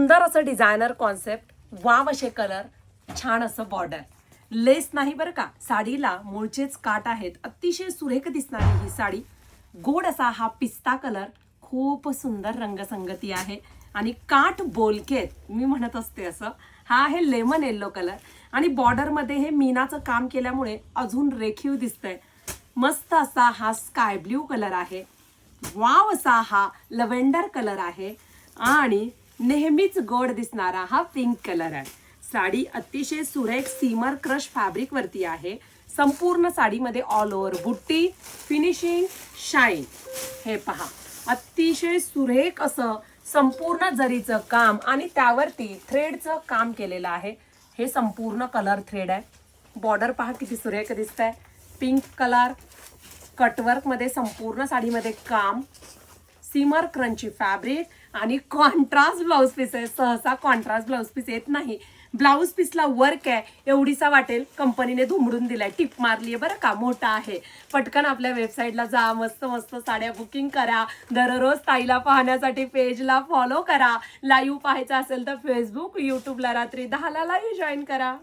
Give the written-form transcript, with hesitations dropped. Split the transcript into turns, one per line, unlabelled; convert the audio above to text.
सुंदर असं designer concept, wow असे कलर, छान असं बॉर्डर, लेस नाही बरं का, साडीला मूळचेच काट आहेत. अतिशय सुरेख दिसणारी ही साडी. गोड असा हा पिस्ता कलर, खूप सुंदर रंगसंगती आहे आणि काठ बोलकेत, मी म्हणत असते असं. हा आहे लेमन येल्लो कलर आणि बॉर्डरमध्ये हे मीनाचं काम केल्यामुळे अजून रेखीव दिसतंय. मस्त असा हा स्काय ब्ल्यू कलर आहे. वाव असा हा लव्हेंडर कलर आहे आणि नेहमीच गोड दिसणारा हा पिंक कलर आहे. साडी अतिशय सुरेख सीमर क्रश फॅब्रिक वरती आहे. संपूर्ण साडीमध्ये ऑल ओव्हर बुट्टी, फिनिशिंग, शाईन. हे पहा, अतिशय सुरेख असं संपूर्ण जरीचं काम आणि त्यावरती थ्रेडचं काम केलेलं आहे. हे संपूर्ण कलर थ्रेड आहे. बॉर्डर पहा किती सुरेख दिसतंय. पिंक कलर कटवर्क मध्ये संपूर्ण साडीमध्ये काम, सीमर क्रंची फॅब्रिक आणि कॉन्ट्रास्ट ब्लाउज पीस आहे. सहसा कॉन्ट्रास्ट ब्लाउज पीस येत नाही. ब्लाउज पीसला वर्क आहे एवढीसा वाटेल कंपनीने धुमडून दिलाय, टिप मारली आहे बरं का, मोठा आहे. पटकन आपल्या वेबसाईटला जा, मस्त मस्त साड्या बुकिंग करा. दररोज ताईला पाहण्यासाठी पेजला फॉलो करा. लाईव्ह पाहायचं असेल तर फेसबुक, यूट्यूबला रात्री 10ला लाईव्ह जॉईन करा.